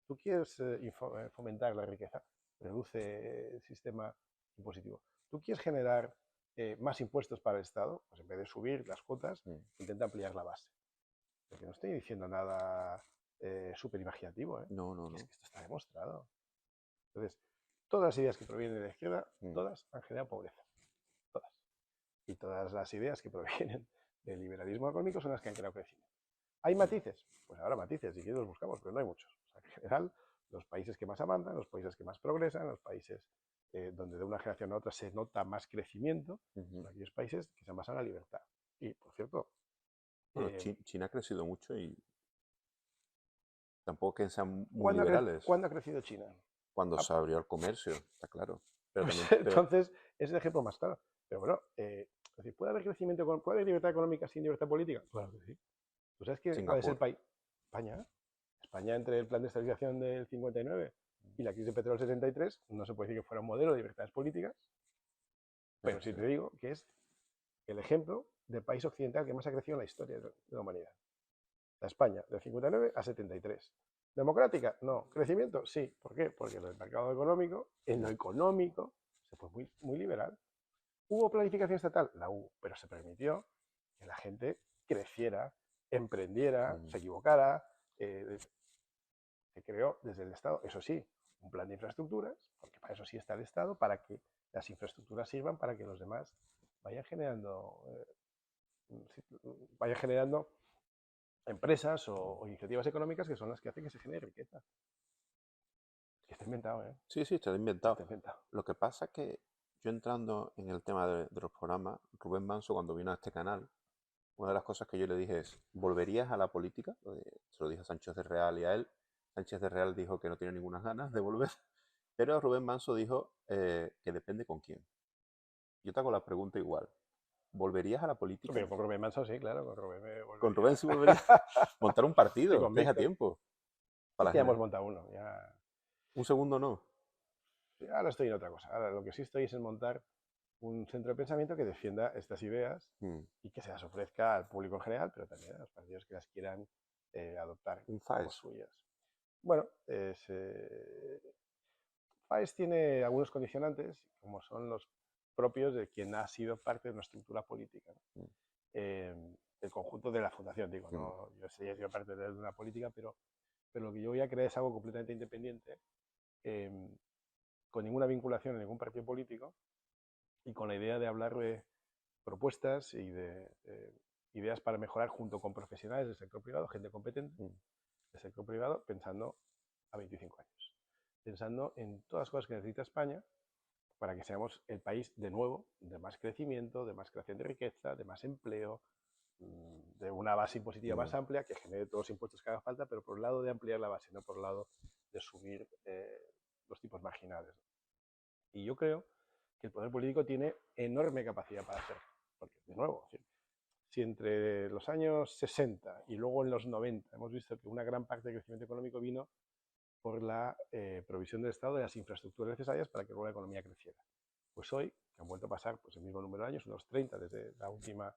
Tú quieres fomentar la riqueza, reduce el sistema impositivo. Tú quieres generar más impuestos para el Estado, pues en vez de subir las cuotas, intenta ampliar la base. Porque no estoy diciendo nada súper imaginativo, ¿eh? No, no, Es no. que esto está demostrado. Entonces, todas las ideas que provienen de la izquierda, todas han generado pobreza. Todas. Y todas las ideas que provienen del liberalismo económico son las que han creado crecimiento. ¿Hay matices? Pues ahora matices, si quieres los buscamos, pero no hay muchos. O sea, en general, los países que más avanzan, los países que más progresan, los países donde de una generación a otra se nota más crecimiento, son aquellos países que se han basado en la libertad. Y, por cierto, Bueno, China ha crecido mucho y tampoco que sean muy liberales ¿cuándo ha crecido China? cuando se abrió el comercio, está claro. Pero Pues, también, entonces, es el ejemplo más claro. Pero bueno, es decir, ¿puede haber crecimiento, puede haber libertad económica sin libertad política? Claro que sí. ¿Tú sabes cuál es el Singapur. país? España. España, entre el plan de estabilización del 59 y la crisis de petróleo del 73, no se puede decir que fuera un modelo de libertades políticas, pero sí te digo que es el ejemplo del país occidental que más ha crecido en la historia de la humanidad. La España, del 59 a 73. ¿Democrática? No. ¿Crecimiento? Sí. ¿Por qué? Porque en el mercado económico, en lo económico, se fue muy liberal. ¿Hubo planificación estatal? La hubo, pero se permitió que la gente creciera, emprendiera, se equivocara, se creó desde el Estado, eso sí, un plan de infraestructuras, porque para eso sí está el Estado, para que las infraestructuras sirvan para que los demás vayan generando empresas o iniciativas económicas que son las que hacen que se genere riqueza. Que está inventado, ¿eh? Sí, sí, está inventado. Está inventado. Lo que pasa es que yo entrando en el tema de los programas, Rubén Manso cuando vino a este canal, una de las cosas que yo le dije es, ¿volverías a la política? Se lo dije a Sánchez de Real y a él. Sánchez de Real dijo que no tiene ninguna ganas de volver, pero Rubén Manso dijo que depende con quién. Yo te hago la pregunta igual. ¿Volverías a la política? Pero con Rubén Manso sí, claro, con Rubén me Con volvería. Rubén sí volverías. Montar un Estoy partido, deja convicto. tiempo. Es Para que ya hemos montado uno. Un segundo no. Ahora estoy en otra cosa. Ahora lo que sí estoy es en montar un centro de pensamiento que defienda estas ideas y que se las ofrezca al público en general, pero también a los partidos que las quieran adoptar Un como FAES. suyas. Bueno, FAES tiene algunos condicionantes, como son los propios de quien ha sido parte de una estructura política. ¿No? El conjunto de la fundación, digo, no, yo sería yo parte de una política, pero lo que yo voy a crear es algo completamente independiente, con ninguna vinculación en ningún partido político y con la idea de hablar de propuestas y de ideas para mejorar junto con profesionales del sector privado, gente competente del sector privado, pensando a 25 años. Pensando en todas las cosas que necesita España para que seamos el país de nuevo de más crecimiento, de más creación de riqueza, de más empleo, de una base impositiva más amplia que genere todos los impuestos que haga falta, pero por el lado de ampliar la base, no por el lado de subir los tipos marginales. Y yo creo que el poder político tiene enorme capacidad para hacerlo. Porque, de nuevo, si entre los años 60 y luego en los 90 hemos visto que una gran parte del crecimiento económico vino por la provisión del Estado de las infraestructuras necesarias para que luego la economía creciera. Pues hoy, que han vuelto a pasar pues, el mismo número de años, unos 30 desde la última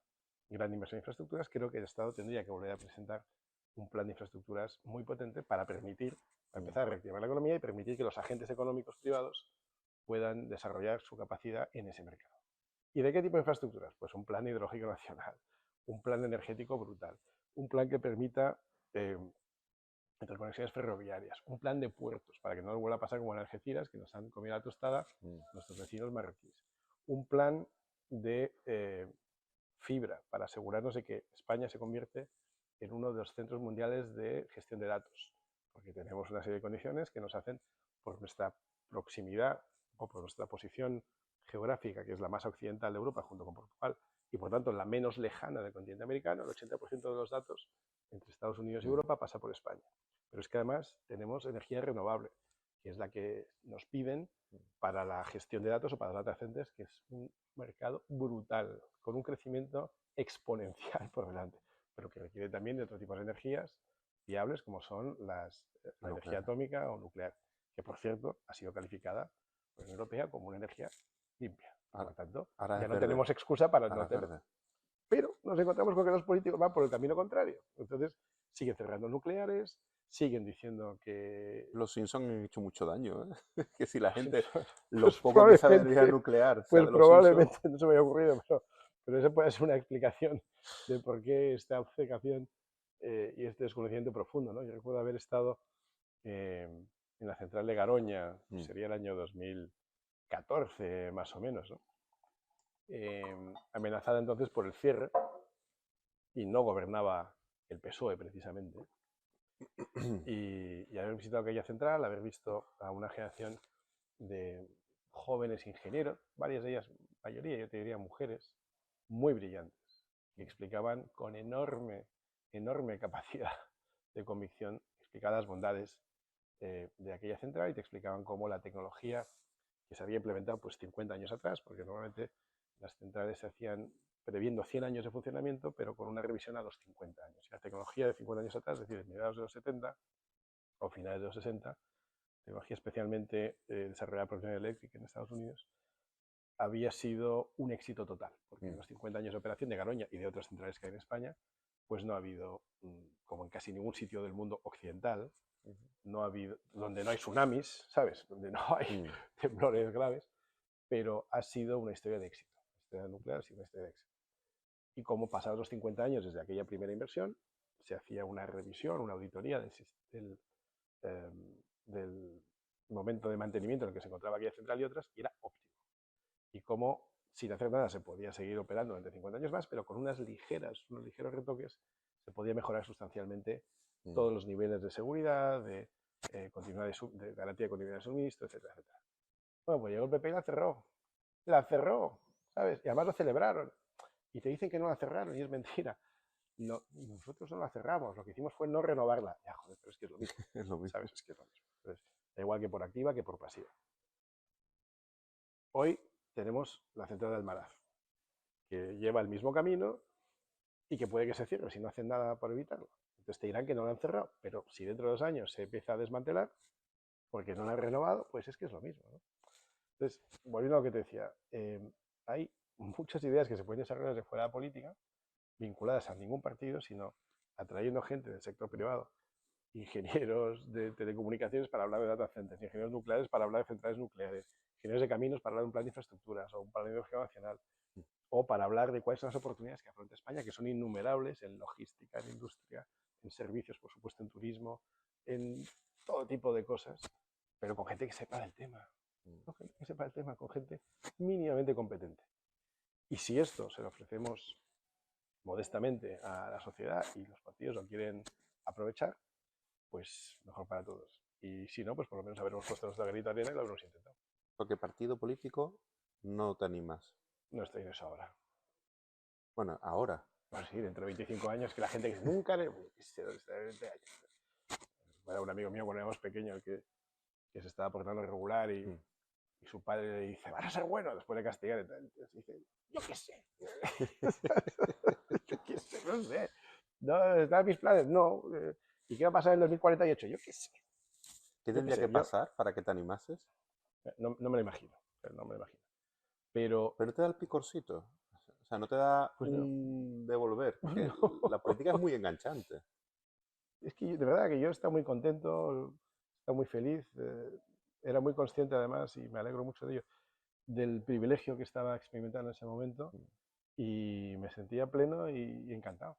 gran inversión en infraestructuras, creo que el Estado tendría que volver a presentar un plan de infraestructuras muy potente para permitir, para empezar a reactivar la economía y permitir que los agentes económicos privados puedan desarrollar su capacidad en ese mercado. ¿Y de qué tipo de infraestructuras? Pues un plan hidrológico nacional, un plan energético brutal, un plan que permita interconexiones ferroviarias, un plan de puertos para que no nos vuelva a pasar como en Algeciras, que nos han comido la tostada nuestros vecinos marroquíes, un plan de fibra para asegurarnos de que España se convierte en uno de los centros mundiales de gestión de datos, porque tenemos una serie de condiciones que nos hacen, por nuestra proximidad o por nuestra posición geográfica, que es la más occidental de Europa junto con Portugal, y por tanto la menos lejana del continente americano, el 80% de los datos entre Estados Unidos y Europa pasa por España. Pero es que además tenemos energía renovable, que es la que nos piden para la gestión de datos o para data centers, que es un mercado brutal, con un crecimiento exponencial por delante, pero que requiere también de otro tipo de energías viables, como son la energía atómica o nuclear, que por cierto ha sido calificada por la Unión Europea como una energía limpia. Por lo tanto, ya no tenemos excusa para no tener. Pero nos encontramos con que los políticos van por el camino contrario. Entonces, siguen cerrando nucleares, siguen diciendo que... Los Simpsons han hecho mucho daño, ¿eh? Que si la gente, Simpsons, lo pues poco que sabe de energía probablemente, nuclear sea pues de los Simpsons. probablemente no se me haya ocurrido, pero esa puede ser una explicación de por qué esta obcecación y este desconocimiento profundo, ¿no? Yo recuerdo haber estado en la central de Garoña, sería el año 2014 más o menos, ¿no? Amenazada entonces por el cierre, y no gobernaba el PSOE precisamente. Y haber visitado aquella central, haber visto a una generación de jóvenes ingenieros, varias de ellas, mayoría yo te diría mujeres, muy brillantes, que explicaban con enorme capacidad de convicción, explicaban las bondades de aquella central y te explicaban cómo la tecnología que se había implementado pues 50 años atrás, porque normalmente las centrales se hacían previendo 100 años de funcionamiento, pero con una revisión a los 50 años. Y la tecnología de 50 años atrás, es decir, en mediados de los 70 o finales de los 60, tecnología especialmente desarrollada por General Electric en Estados Unidos, había sido un éxito total, porque en los 50 años de operación de Garoña y de otras centrales que hay en España, pues no ha habido, como en casi ningún sitio del mundo occidental, no ha habido, donde no hay tsunamis, ¿sabes? Donde no hay temblores graves, pero ha sido una historia de éxito. La historia nuclear ha sido una historia de éxito. Y como pasados los 50 años desde aquella primera inversión, se hacía una revisión, una auditoría del momento de mantenimiento en el que se encontraba aquella central y otras, y era óptimo. Y cómo, sin hacer nada, se podía seguir operando durante 50 años más, pero con unos ligeros retoques, se podía mejorar sustancialmente todos los niveles de seguridad, de garantía de continuidad de suministro, etcétera, etcétera. Bueno, pues llegó el PP y la cerró, ¿sabes? Y además lo celebraron. Y te dicen que no la cerraron y es mentira. No, nosotros no la cerramos, lo que hicimos fue no renovarla. Ya, joder, pero es que es lo mismo. Es lo mismo. ¿Sabes? Es que es lo mismo. Entonces, da igual que por activa que por pasiva. Hoy tenemos la central de Almaraz, que lleva el mismo camino y que puede que se cierre si no hacen nada por evitarlo. Entonces te dirán que no la han cerrado, pero si dentro de 2 años se empieza a desmantelar porque no la han renovado, pues es que es lo mismo, ¿no? Entonces, volviendo a lo que te decía, hay muchas ideas que se pueden desarrollar desde fuera de la política, vinculadas a ningún partido, sino atrayendo gente del sector privado, ingenieros de telecomunicaciones para hablar de data centers, ingenieros nucleares para hablar de centrales nucleares, ingenieros de caminos para hablar de un plan de infraestructuras o un plan de energía nacional, o para hablar de cuáles son las oportunidades que afronta España, que son innumerables en logística, en industria, en servicios, por supuesto, en turismo, en todo tipo de cosas, pero con gente que sepa del tema, con gente que sepa del tema, con gente mínimamente competente. Y si esto se lo ofrecemos modestamente a la sociedad y los partidos lo quieren aprovechar, pues mejor para todos. Y si no, pues por lo menos habernos puesto nuestra granito de arena y lo habremos intentado. Porque partido político no te animas. No estoy en eso ahora. Bueno, ahora. Pues sí, dentro de 25 años, que la gente dice, nunca le... Era un amigo mío cuando éramos pequeños el que se estaba portando irregular y su padre le dice, vas a ser bueno, después de castigar y tal. Entonces dice, yo qué sé. Yo qué sé, no sé. No, ¿están mis planes? No. ¿Y qué va a pasar en el 2048? Yo qué sé. ¿Qué tendría que pasar para que te animases? No me lo imagino. No me lo imagino. Pero no te da el picorcito. O sea, no te da pues un devolver. Porque no. la política es muy enganchante. Es que de verdad que yo estaba muy contento, estaba muy feliz. Era muy consciente además, y me alegro mucho de ello, del privilegio que estaba experimentando en ese momento y me sentía pleno y encantado.